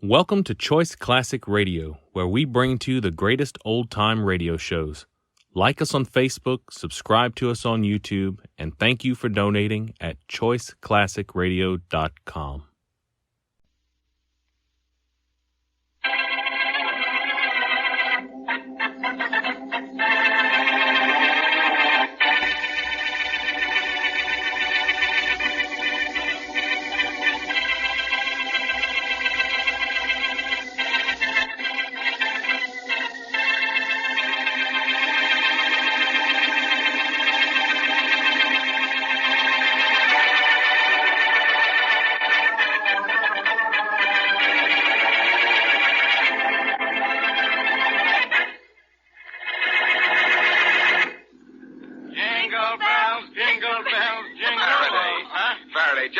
Welcome to Choice Classic Radio, where we bring to you the greatest old-time radio shows. Like us on Facebook, subscribe to us on YouTube, and thank you for donating at choiceclassicradio.com.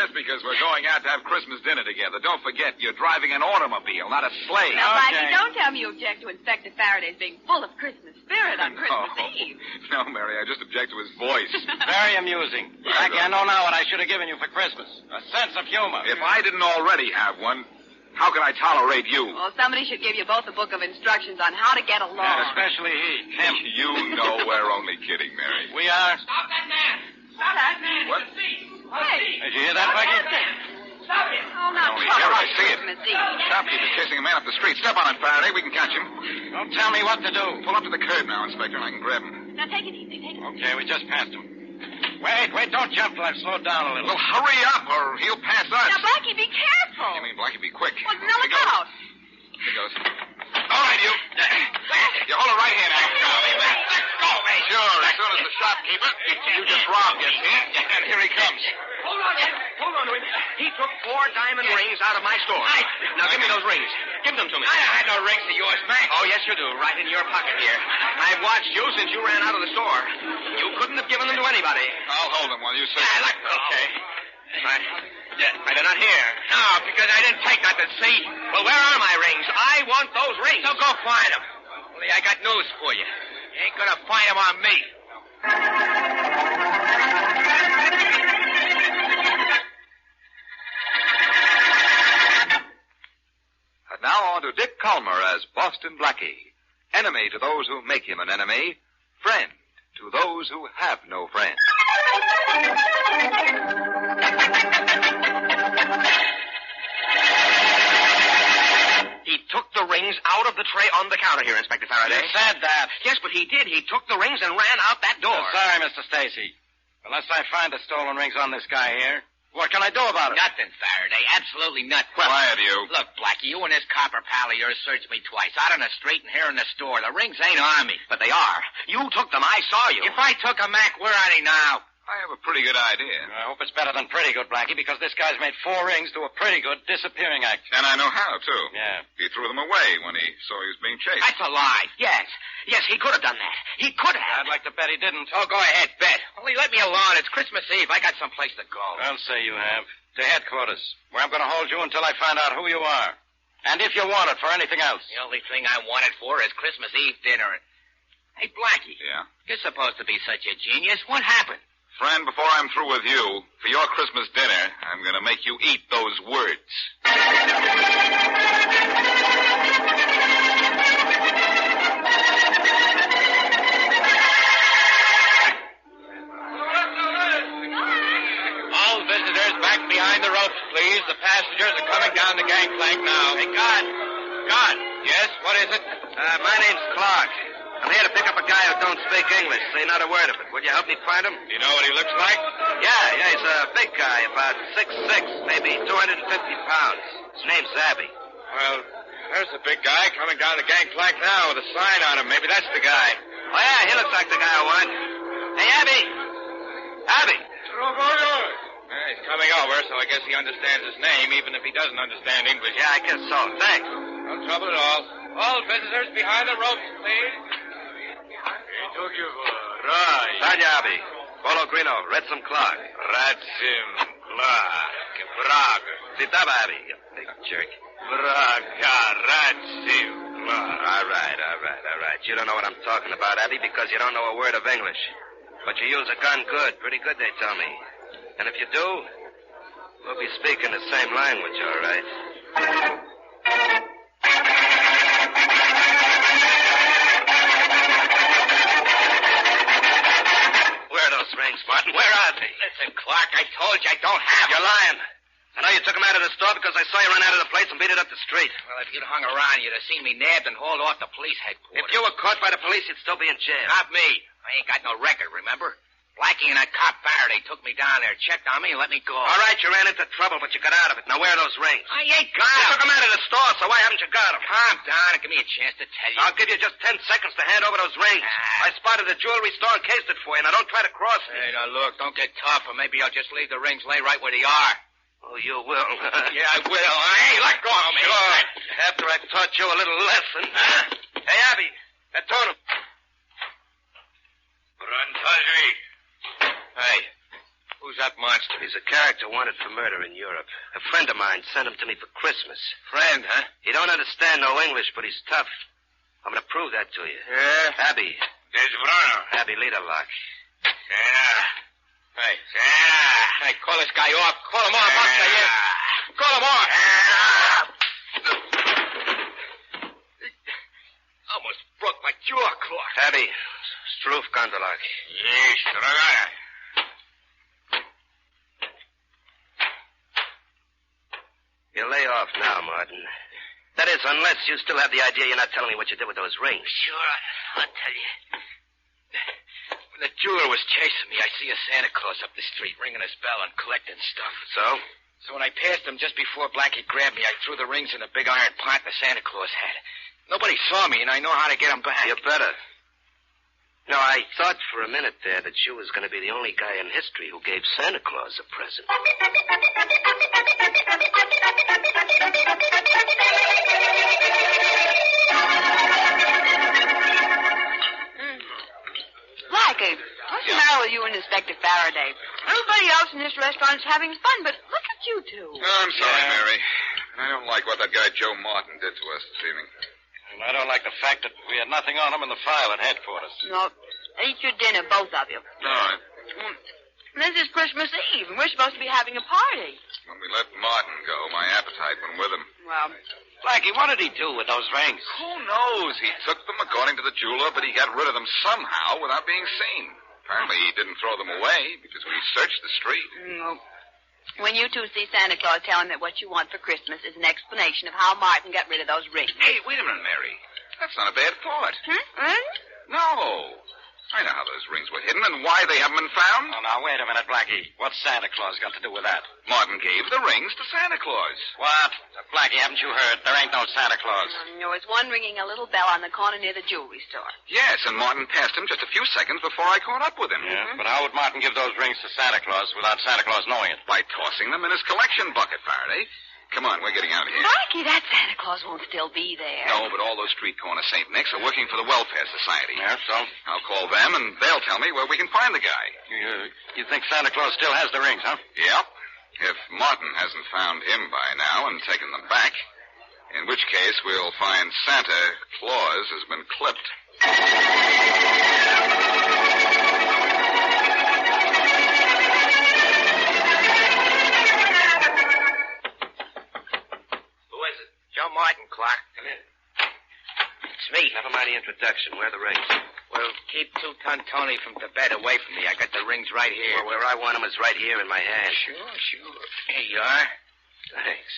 Because we're going out to have Christmas dinner together. Don't forget, you're driving an automobile, not a sleigh. Now, Blackie, don't tell me you object to Inspector Faraday's being full of Christmas spirit on Christmas Eve. No, Mary, I just object to his voice. Very amusing. Blackie, I know now what I should have given you for Christmas. A sense of humor. If I didn't already have one, how can I tolerate you? Well, somebody should give you both a book of instructions on how to get along. Yeah, especially he. Him. You know we're only kidding, Mary. We are. Stop that man! Stop that man! What? Hey. Did you hear that, Blackie? Stop it! Oh, now, I only hear it, I see it. Christmas Eve. Shopkeeper's chasing a man up the street. Step on it, Faraday. We can catch him. Don't tell me what to do. Pull up to the curb now, Inspector, and I can grab him. Now, take it easy. Take it easy. Okay, we just passed him. Wait, don't jump till I've slowed down a little. Well, hurry up, or he'll pass us. Now, Blackie, be careful. You mean, Blackie, be quick. Well, now look out. Here goes. All right, you. You hold it right here now. Let go, mate. Sure, as soon as the shopkeeper you just robbed gets here, and here he comes. Hold on to him. He took 4 diamond rings out of my store. Now, give me those rings. Give them to me. I had no rings of yours, Mac. Oh, yes, you do. Right in your pocket here. I've watched you since you ran out of the store. You couldn't have given them to anybody. I'll hold them while you say. Okay. Right. They're not here. No, because I didn't take nothing, see? Well, where are my rings? I want those rings. So go find them. Only I got news for you. You ain't gonna find them on me. And now on to Dick Calmer as Boston Blackie. Enemy to those who make him an enemy. Friend to those who have no friend. He took the rings out of the tray on the counter here, Inspector Faraday. You said that. Yes, but he did. He took the rings and ran out that door. Sorry, Mr. Stacy. Unless I find the stolen rings on this guy here, what can I do about it? Nothing, Faraday. Absolutely nothing. Quiet, you. Look, Blackie, you and this copper pal of yours searched me twice. Out on the street and here in the store. The rings ain't on me. But they are. You took them. I saw you. If I took a Mac, where are they now? I have a pretty good idea. I hope it's better than pretty good, Blackie, because this guy's made 4 rings do a pretty good disappearing act. And I know how, too. Yeah. He threw them away when he saw he was being chased. That's a lie. Yes, he could have done that. He could have. I'd like to bet he didn't. Oh, go ahead, bet. Only let me alone. It's Christmas Eve. I got someplace to go. I'll say you have. To headquarters, where I'm going to hold you until I find out who you are. And if you want it for anything else. The only thing I want it for is Christmas Eve dinner. Hey, Blackie. Yeah? You're supposed to be such a genius. What happened? Friend, before I'm through with you, for your Christmas dinner, I'm going to make you eat those words. All visitors back behind the ropes, please. The passengers are coming down the gangplank now. Hey, guard. Yes, what is it? My name's Clark. I'm here to pick up a guy who don't speak English. Say not a word of it. Would you help me find him? Do you know what he looks like? Yeah, he's a big guy, about 6'6", maybe 250 pounds. His name's Abby. Well, there's a big guy coming down the gangplank now with a sign on him. Maybe that's the guy. Oh, yeah, he looks like the guy I want. Hey, Abby! Abby! Yeah, he's coming over, so I guess he understands his name, even if he doesn't understand English. Yeah, I guess so. Thanks. No trouble at all. All visitors behind the ropes, please. Tanya, Abby. Polo Grino, Redsom Clark. Redsim Clark. Braga. Sitaba, Abby. Big jerk. Braga. Redsim Clark. All right. You don't know what I'm talking about, Abby, because you don't know a word of English. But you use a gun good. Pretty good, they tell me. And if you do, we'll be speaking the same language, all right? Listen, Clark, I told you I don't have You're lying. I know you took him out of the store because I saw you run out of the place and beat it up the street. Well, if you'd hung around, you'd have seen me nabbed and hauled off to police headquarters. If you were caught by the police, you'd still be in jail. Not me. I ain't got no record, remember? Blackie and that cop Faraday took me down there, checked on me, and let me go. All right, you ran into trouble, but you got out of it. Now, where are those rings? I ain't got You them. took them out of the store, so why haven't you got them? Calm down and give me a chance to tell you. I'll give you just 10 seconds to hand over those rings. I spotted a jewelry store and cased it for you. Now, don't try to cross me. Hey, now, look, don't get tough, or maybe I'll just leave the rings lay right where they are. Oh, you will. Yeah, I will. Hey, let go of me. Sure. After I taught you a little lesson. Hey, Abby, turn him. Hey, who's that monster? He's a character wanted for murder in Europe. A friend of mine sent him to me for Christmas. Friend, huh? He don't understand no English, but he's tough. I'm going to prove that to you. Yeah? Abby. There's Bruno. Abby, lead a lock. Santa. Hey, Santa. Hey, call this guy off. Call him off. I'll say it. Call him off. Almost broke my jaw, Clark. Abby, Stroof Gondalak. Yes, Ragana. You lay off now, Martin. That is, unless you still have the idea you're not telling me what you did with those rings. Sure, I'll tell you. When the jeweler was chasing me, I see a Santa Claus up the street ringing his bell and collecting stuff. So when I passed him just before Blackie grabbed me, I threw the rings in a big iron pot the Santa Claus had. Nobody saw me, and I know how to get them back. You better. No, I thought for a minute there that you was going to be the only guy in history who gave Santa Claus a present. Blackie, what's the matter with you and Inspector Faraday? Everybody else in this restaurant is having fun, but look at you two. I'm sorry, Mary. And I don't like what that guy Joe Martin did to us this evening. And I don't like the fact that we had nothing on him in the file at headquarters. No, eat your dinner, both of you. All right. This is Christmas Eve, and we're supposed to be having a party. When we let Martin go, my appetite went with him. Well, Blackie, what did he do with those rings? Who knows? He took them according to the jeweler, but he got rid of them somehow without being seen. Apparently, he didn't throw them away because we searched the street. no. When you two see Santa Claus, tell him that what you want for Christmas is an explanation of how Martin got rid of those rings. Hey, wait a minute, Mary. That's not a bad thought. Really? No. I know how those rings were hidden and why they haven't been found. Oh, now, wait a minute, Blackie. What's Santa Claus got to do with that? Martin gave the rings to Santa Claus. What? Blackie, haven't you heard? There ain't no Santa Claus. There was one ringing a little bell on the corner near the jewelry store. Yes, and Martin passed him just a few seconds before I caught up with him. Yeah, but how would Martin give those rings to Santa Claus without Santa Claus knowing it? By tossing them in his collection bucket, Faraday. Come on, we're getting out of here. Blackie, that Santa Claus won't still be there. No, but all those street corner St. Nick's are working for the Welfare Society. Yeah, so? I'll call them, and they'll tell me where we can find the guy. You think Santa Claus still has the rings, huh? Yep. If Martin hasn't found him by now and taken them back, in which case we'll find Santa Claus has been clipped. Joe Martin, Clark. Come in. It's me. Never mind the introduction. Where are the rings? Well, keep Two-Ton Tony from Tibet away from me. I got the rings right here. Well, where I want them is right here in my hand. Sure. Here you are. Thanks.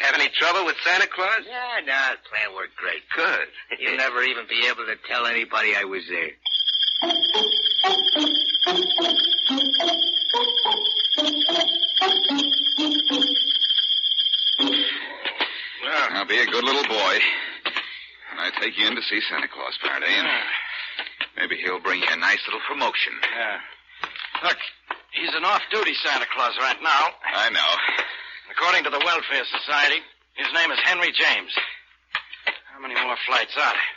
Have any trouble with Santa Claus? Yeah, no, the plan worked great. Good. You'll never even be able to tell anybody I was there. Well, I'll be a good little boy. And I take you in to see Santa Claus, Faraday, and maybe he'll bring you a nice little promotion. Yeah. Look, he's an off-duty Santa Claus right now. I know. According to the Welfare Society, his name is Henry James. How many more flights are there?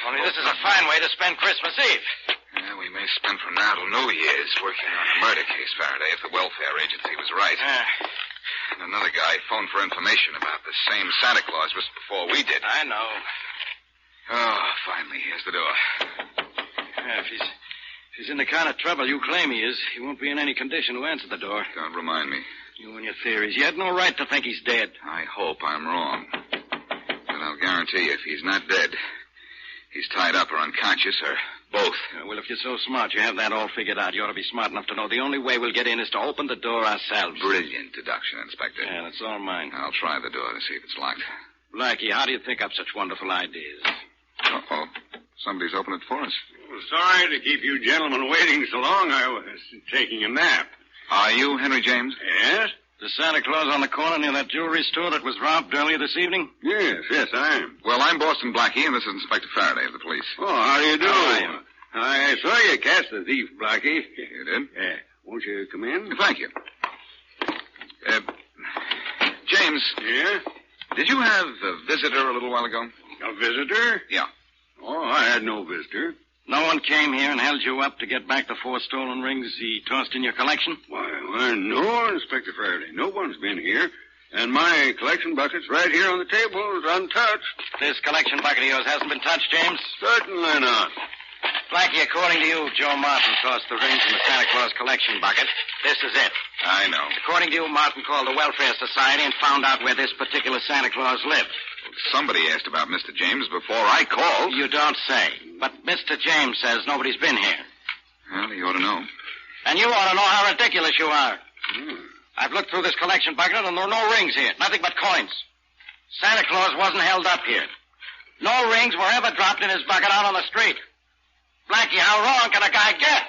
Only this is a fine way to spend Christmas Eve. Yeah, we may spend from now till New Year's working on a murder case, Faraday, if the welfare agency was right. And another guy phoned for information about the same Santa Claus just before we did. I know. Oh, finally, here's the door. Yeah, if he's in the kind of trouble you claim he is, he won't be in any condition to answer the door. Don't remind me. You and your theories. You had no right to think he's dead. I hope I'm wrong. But I'll guarantee you, if he's not dead, he's tied up or unconscious or Both. Well, if you're so smart, you have that all figured out. You ought to be smart enough to know the only way we'll get in is to open the door ourselves. Brilliant deduction, Inspector. Yeah, that's all mine. I'll try the door to see if it's locked. Blackie, how do you think up such wonderful ideas? Uh-oh. Somebody's opened it for us. Sorry to keep you gentlemen waiting so long. I was taking a nap. Are you Henry James? Yes? The Santa Claus on the corner near that jewelry store that was robbed earlier this evening? Yes, I am. Well, I'm Boston Blackie, and this is Inspector Faraday of the police. Oh, how do you do? How are you? I saw you catch the thief, Blackie. You did? Yeah. Won't you come in? Thank you. James, Yeah? did you have a visitor a little while ago? A visitor? Yeah. Oh, I had no visitor. No one came here and held you up to get back the 4 stolen rings he tossed in your collection? Why, no, Inspector Faraday. No one's been here. And my collection bucket's right here on the table, untouched. This collection bucket of yours hasn't been touched, James? Certainly not. Blackie, according to you, Joe Martin tossed the rings in the Santa Claus collection bucket. This is it. I know. According to you, Martin called the Welfare Society and found out where this particular Santa Claus lived. Somebody asked about Mr. James before I called. You don't say. But Mr. James says nobody's been here. Well, he ought to know. And you ought to know how ridiculous you are. I've looked through this collection bucket, and there are no rings here. Nothing but coins. Santa Claus wasn't held up here. No rings were ever dropped in his bucket out on the street. Blackie, how wrong can a guy get?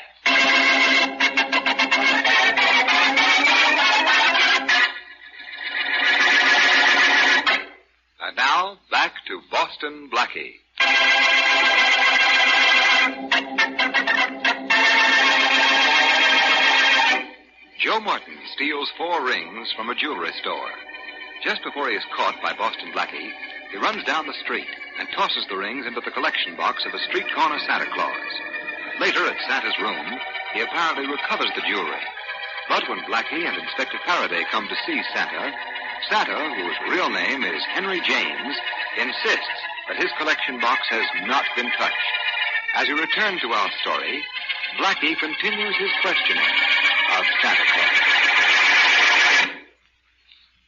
And now, back to Boston Blackie. Joe Martin steals 4 rings from a jewelry store. Just before he is caught by Boston Blackie, he runs down the street and tosses the rings into the collection box of a street corner Santa Claus. Later, at Santa's room, he apparently recovers the jewelry. But when Blackie and Inspector Faraday come to see Santa, Santa, whose real name is Henry James, insists that his collection box has not been touched. As we return to our story, Blackie continues his questioning of Santa Claus.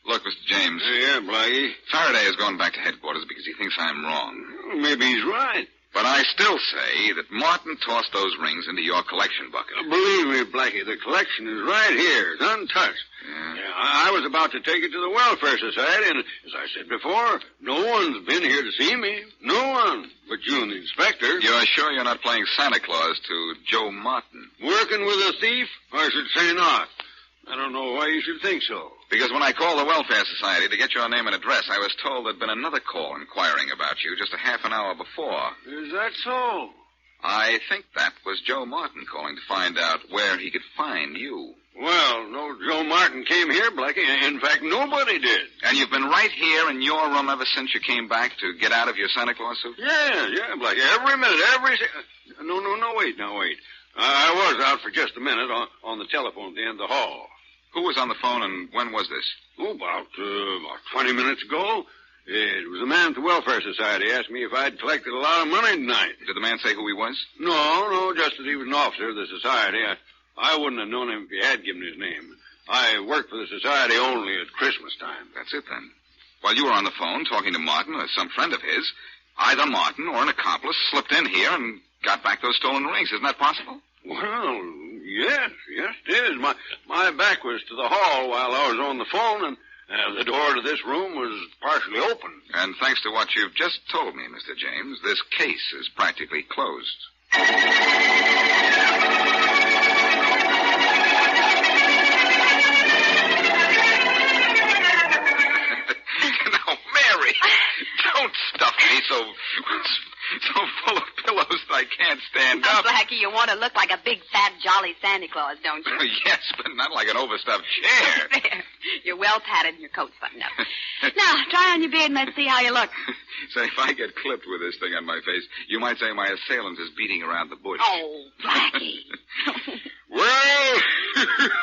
Look, Mr. James. Yeah, Blackie. Faraday is going back to headquarters because he thinks I'm wrong. Well, maybe he's right. But I still say that Martin tossed those rings into your collection bucket. Believe me, Blackie, the collection is right here. It's untouched. Yeah. I was about to take it to the Welfare Society, and as I said before, no one's been here to see me. No one. But you and the inspector. You're sure you're not playing Santa Claus to Joe Martin? Working with a thief? I should say not. I don't know why you should think so. Because when I called the Welfare Society to get your name and address, I was told there'd been another call inquiring about you just a half an hour before. Is that so? I think that was Joe Martin calling to find out where he could find you. Well, no Joe Martin came here, Blackie. In fact, nobody did. And you've been right here in your room ever since you came back to get out of your Santa Claus suit? Yeah, Blackie. Every minute, No, wait. I was out for just a minute on the telephone at the end of the hall. Who was on the phone and when was this? Oh, about 20 minutes ago. It was a man at the Welfare Society asked me if I'd collected a lot of money tonight. Did the man say who he was? No, just that he was an officer of the society. I wouldn't have known him if he had given his name. I worked for the society only at Christmas time. That's it, then. While you were on the phone talking to Martin or some friend of his, either Martin or an accomplice slipped in here and got back those stolen rings. Isn't that possible? Well, yes, it is. My back was to the hall while I was on the phone, and the door to this room was partially open. And thanks to what you've just told me, Mr. James, this case is practically closed. Now, Mary, don't stuff me so full of pillows that I can't stand up. Blackie, you want to look like a big, fat, jolly Santa Claus, don't you? Yes, but not like an overstuffed chair. There. You're well padded and your coat's buttoned up. Now, try on your beard and let's see how you look. Say, if I get clipped with this thing on my face, you might say my assailant is beating around the bush. Oh, Blackie. Well,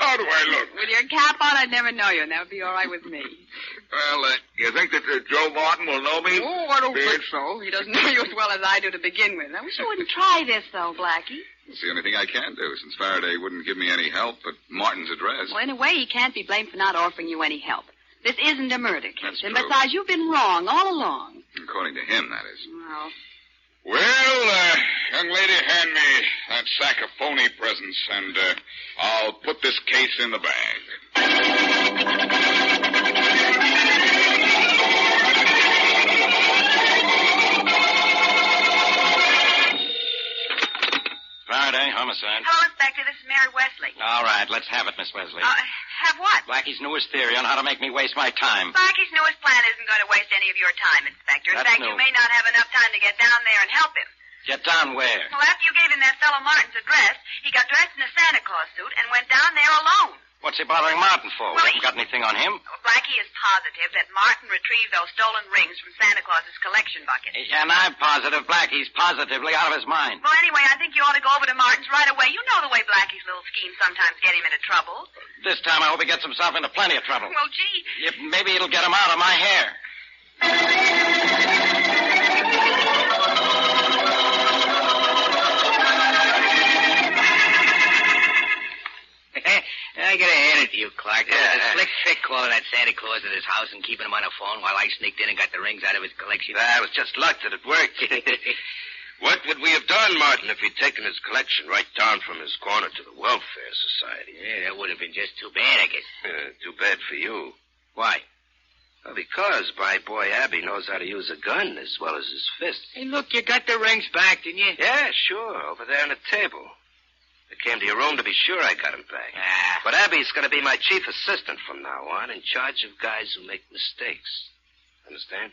how do I look? With your cap on, I'd never know you, and that would be all right with me. Well, you think that Joe Martin will know me? Oh, I don't think so. He doesn't know you as well as I do to begin with. I wish you wouldn't try this, though, Blackie. It's the only thing I can do, since Faraday wouldn't give me any help but Martin's address. Well, in a way, he can't be blamed for not offering you any help. This isn't a murder case. That's and true. besides, you've been wrong all along. According to him, that is. Well, Well, young lady, hand me that sack of phony presents, and I'll put this case in the bag. Faraday, homicide. Hello, Inspector. This is Mary Wesley. All right, let's have it, Miss Wesley. Have what? Blackie's newest theory on how to make me waste my time. Blackie's newest plan isn't going to waste any of your time, Inspector. In That's fact, new. you may not have enough time to get down there and help him. Get down where? Well, after you gave him that fellow Martin's address, he got dressed in a Santa Claus suit and went down there alone. What's he bothering Martin for? Well, We haven't got anything on him. Blackie is positive that Martin retrieved those stolen rings from Santa Claus's collection bucket. And I'm positive Blackie's positively out of his mind. Well, anyway, I think you ought to go over to Martin's right away. You know the way Blackie's little schemes sometimes get him into trouble. This time I hope he gets himself into plenty of trouble. Well, gee. Maybe it'll get him out of my hair. I gotta hand it to you, Clark. That was a Yeah. slick trick calling that Santa Claus at his house and keeping him on the phone while I sneaked in and got the rings out of his collection. That was just luck that it worked. What would we have done, Martin, if he'd taken his collection right down from his corner to the Welfare Society? Yeah, that would have been just too bad, I guess. Too bad for you. Why? Well, because my boy Abby knows how to use a gun as well as his fists. Hey, look, you got the rings back, didn't you? Yeah, sure, over there on the table. I came to your room to be sure I got him back. Ah. But Abby's going to be my chief assistant from now on, in charge of guys who make mistakes. Understand?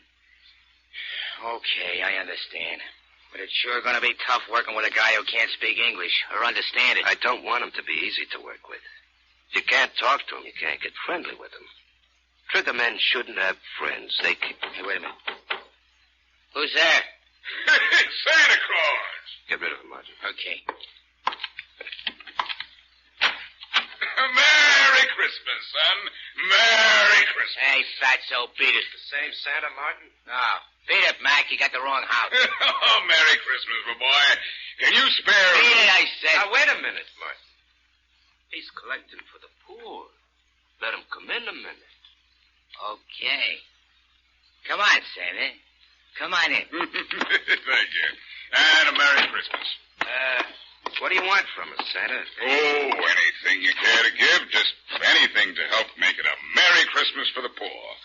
Okay, I understand. But it's sure going to be tough working with a guy who can't speak English or understand it. I don't want him to be easy to work with. If you can't talk to him, you can't get friendly with him. Trigger men shouldn't have friends. They can... Hey, wait a minute. Who's there? Santa Claus! Get rid of him, Martin. Okay. Merry Christmas, son. Merry Christmas. Hey, fatso, beat it. The same Santa, Martin? No. Beat it, Mac. You got the wrong house. Oh, Merry Christmas, my boy. Can you spare... Beat it, I said. Now, wait a minute, Martin. He's collecting for the poor. Let him come in a minute. Okay. Come on, Santa. Come on in. Thank you. And a Merry Christmas. What do you want from us, Santa? Oh, anything you care to give. Just anything to help make it a Merry Christmas for the poor.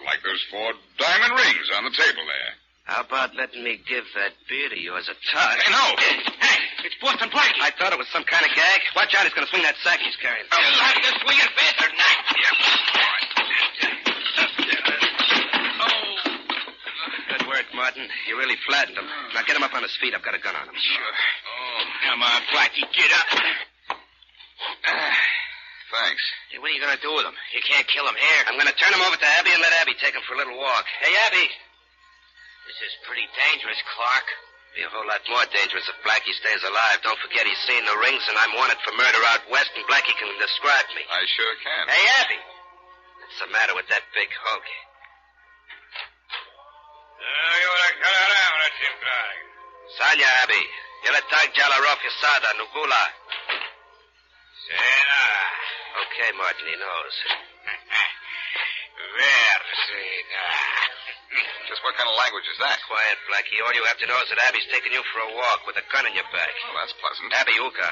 Like those 4 diamond rings on the table there. How about letting me give that beard of yours a touch? Hey, no. Hey, it's Boston Blackie. I thought it was some kind of gag. Watch out, he's going to swing that sack he's carrying. You'll have to swing it faster than that. Good work, Martin. You really flattened him. Now get him up on his feet. I've got a gun on him. Sure. Oh, come on, Blackie, get up. Thanks. Hey, what are you going to do with him? You can't kill him here. I'm going to turn him over to Abby and let Abby take him for a little walk. Hey, Abby. This is pretty dangerous, Clark. Be a whole lot more dangerous if Blackie stays alive. Don't forget he's seen the rings, and I'm wanted for murder out west, and Blackie can describe me. I sure can. Hey, Abby. What's the matter with that big hunk? Sanya, Abby. Yeletag Jalarof Yasada, Nugula. Okay, Martin, he knows. Just what kind of language is that? Quiet, Blackie. All you have to know is that Abby's taking you for a walk with a gun in your back. Oh, that's pleasant. Abby Uka.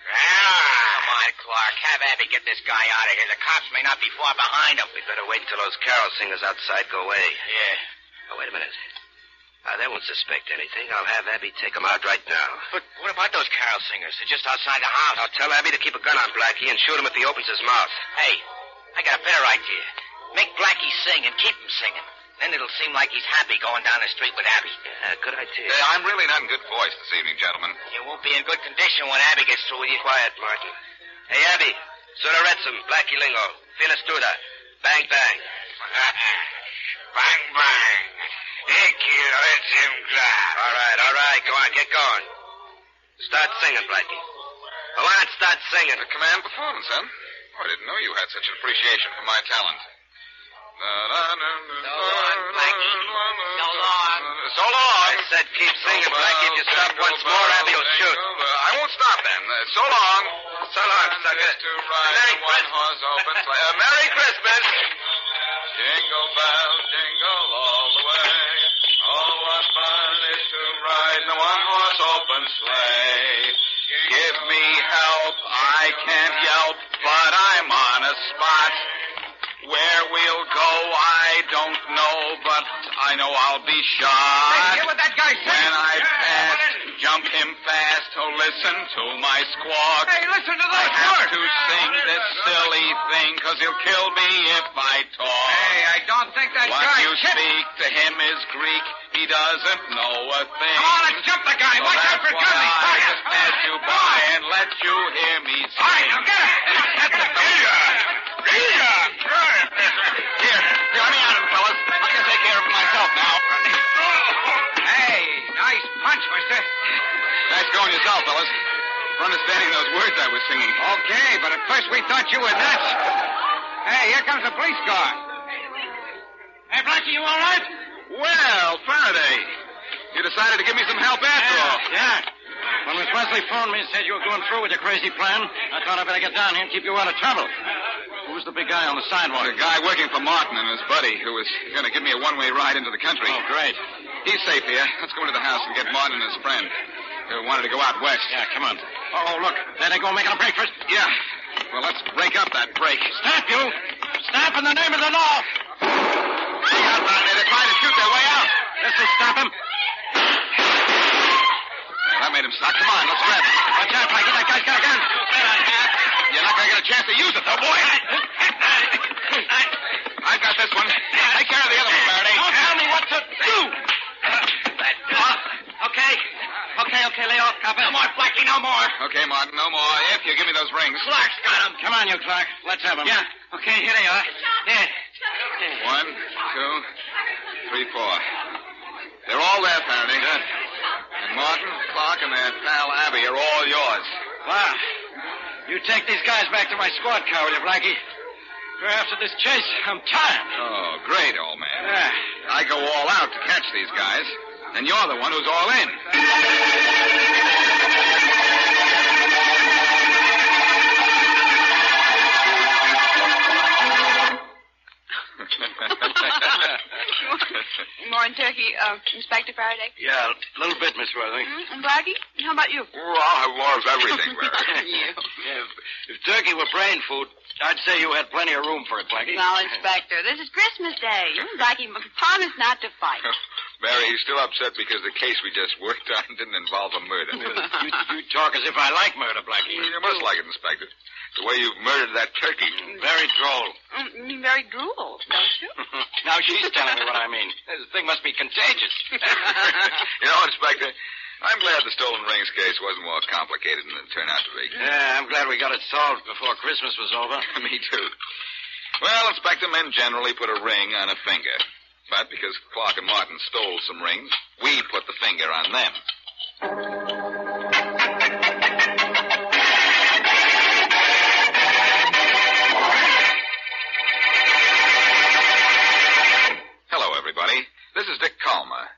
Come on, Clark. Have Abby get this guy out of here. The cops may not be far behind him. We better wait until those carol singers outside go away. Yeah. Oh, wait a minute. They won't suspect anything. I'll have Abby take them out right now. But what about those carol singers? They're just outside the house. I'll tell Abby to keep a gun on Blackie and shoot him if he opens his mouth. Hey, I got a better idea. Make Blackie sing and keep him singing. Then it'll seem like he's happy going down the street with Abby. Good idea. I'm really not in good voice this evening, gentlemen. You won't be in good condition when Abby gets through with you. Quiet, Martin. Hey, Abby. Suraretsum, Blackie Lingo. Filastuda. Bang, bang. Bang, bang. All right. Go on. Get going. Start singing, Blackie. Go on, start singing. A command performance, huh? Oh, I didn't know you had such an appreciation for my talent. So long, Blackie. So long. So long. I said keep singing, Blackie. If you stop once more, Abby will shoot. I won't stop then. So long. So long, sucker. To ride Merry the one-horse open sleigh. Merry Christmas. Jingle bells, jingle all the way. Oh, what fun horse open sleigh. Give me help, I can't yelp, but I'm on a spot. Where we'll go, I don't know, but I know I'll be shot. Hey, hear what that guy said? When I pass, jump him fast, oh, listen to my squawk. Hey, listen to I those have words. to sing this silly thing, 'cause he'll kill me if I talk. Hey, I don't think that What guy... you speak to him is Greek. He doesn't know a thing. Come on, let's jump the guy. So Watch out for that's guns. why I just pass you by and let you hear me sing. All right, now get him. Here, let me at him, fellas. I can take care of it myself now. Hey, nice punch, mister. Nice going yourself, fellas. For understanding those words I was singing. Okay, but at first we thought you were nuts. Hey, here comes the police car. Hey, Blackie, you all right? Well, Faraday, you decided to give me some help after all. Yeah. When Miss Wesley phoned me and said you were going through with your crazy plan, I thought I'd better get down here and keep you out of trouble. Who's the big guy on the sidewalk? The guy working for Martin and his buddy who was going to give me a one-way ride into the country. Oh, great. He's safe here. Let's go into the house and get Martin and his friend who wanted to go out west. Yeah, come on. Oh, look. There they go making a break first. Yeah. Well, let's break up that break. Stop, you. Stop in the name of the law. Look out, Faraday. They're trying to shoot their way out. This will stop him. That made him stop. Come on, let's grab him. Watch out, Blackie. That guy's got a gun. You're not going to get a chance to use it, though, boy. I got this one. Take care of the other one, Faraday. Don't tell me what to do. Okay, Leo. Copy. No more, Blackie, no more. Okay, Martin, no more. If you give me those rings. Clark's got him. Come on, you Clark. Let's have him. Yeah. Okay, here they are. There. 1, 2, 3, 4. They're all there, Faraday. Good. And Martin, Clark, and their pal Abby are all yours. Wow. You take these guys back to my squad car, will you, Blackie? After this chase, I'm tired. Oh, great, old man. Yeah. I go all out to catch these guys, and you're the one who's all in. More in turkey, Inspector Faraday? Yeah, a little bit, Miss Worthing. And Blackie? How about you? Oh, I'll have more of everything, Mary. You. Yeah, if turkey were brain food, I'd say you had plenty of room for it, Blackie. Now, Inspector, this is Christmas Day. Blackie, promise not to fight. Mary, he's still upset because the case we just worked on didn't involve a murder. You talk as if I like murder, Blackie. You must like it, Inspector. The way you've murdered that turkey. Very droll. You mean very drool, don't you? Now she's telling me what I mean. This thing must be contagious. You know, Inspector, I'm glad the stolen rings case wasn't more complicated than it turned out to be. Yeah, I'm glad we got it solved before Christmas was over. Me too. Well, Inspector, men generally put a ring on a finger. But because Clark and Martin stole some rings, we put the finger on them. Hello, everybody. This is Dick Calmer.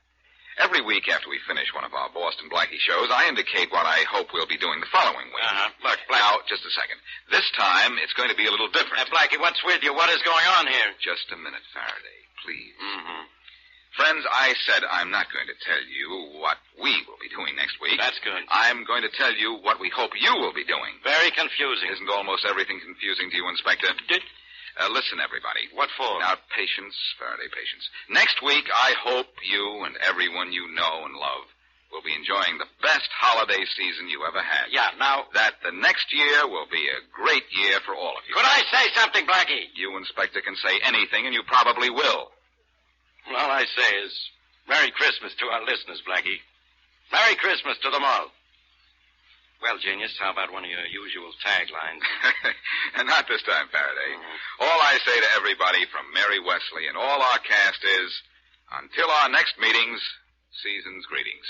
Every week after we finish one of our Boston Blackie shows, I indicate what I hope we'll be doing the following week. Look, Now, just a second. This time, it's going to be a little different. Blackie, what's with you? What is going on here? Just a minute, Faraday, please. Mm-hmm. Friends, I said I'm not going to tell you what we will be doing next week. That's good. I'm going to tell you what we hope you will be doing. Very confusing. Isn't almost everything confusing to you, Inspector? Listen, everybody. What for? Now, patience, Faraday, patience. Next week, I hope you and everyone you know and love will be enjoying the best holiday season you ever had. Yeah, now... That the next year will be a great year for all of you. Could I say something, Blackie? You, Inspector, can say anything, and you probably will. All I say is Merry Christmas to our listeners, Blackie. Merry Christmas to them all. Well, Genius, how about one of your usual taglines? And not this time, Faraday. All I say to everybody from Mary Wesley and all our cast is, until our next meetings, season's greetings.